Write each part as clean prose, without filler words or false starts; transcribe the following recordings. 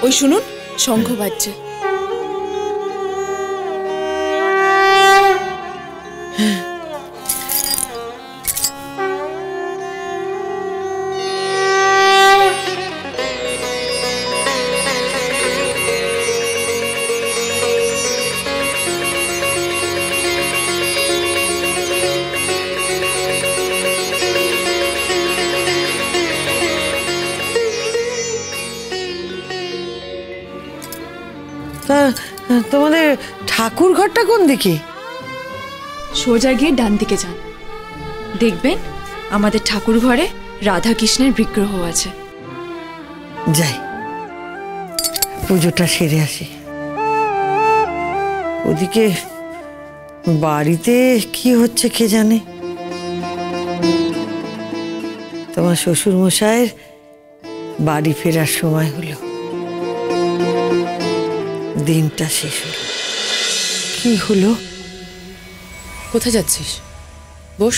ওই শুনুন, শঙ্খ বাজছে। তোমাদের ঠাকুর ঘরটা কোন দিকে? সোজা গিয়ে ডান দিকে যান, দেখবেন আমাদের ঠাকুর ঘরে রাধা কৃষ্ণের বিগ্রহ আছে। যাই, পুজোটা সেরে আসি। ওদিকে বাড়িতে কি হচ্ছে কে জানে। তোমার শ্বশুর মশাইয়ের বাড়ি ফেরার সময় হলো, দিনটা শেষ হলো। কি হলো? কোথায় যাচ্ছিস? বস।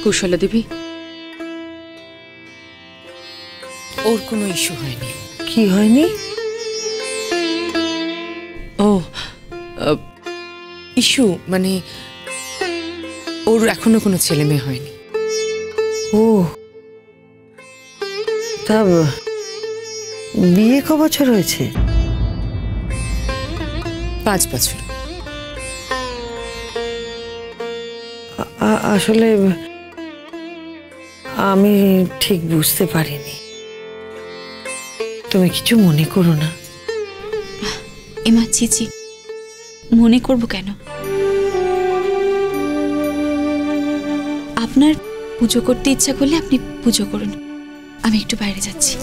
কুশলা দেবী, ওর কোনো ইস্যু হয়নি। কি হয়নি? ও ইস্যু মানে ওর এখনো কোনো ছেলে মেয়ে হয়নি। ও, তা বিয়ে ক বছর হয়েছে? 5 বছর। আসলে আমি ঠিক বুঝতে পারিনি। তুমি কিছু মনে করো না। এমা চিচি, মনে করব কেন? আপনার পুজো করতে ইচ্ছা করলে আপনি পুজো করুন, আমি একটু বাইরে যাচ্ছি।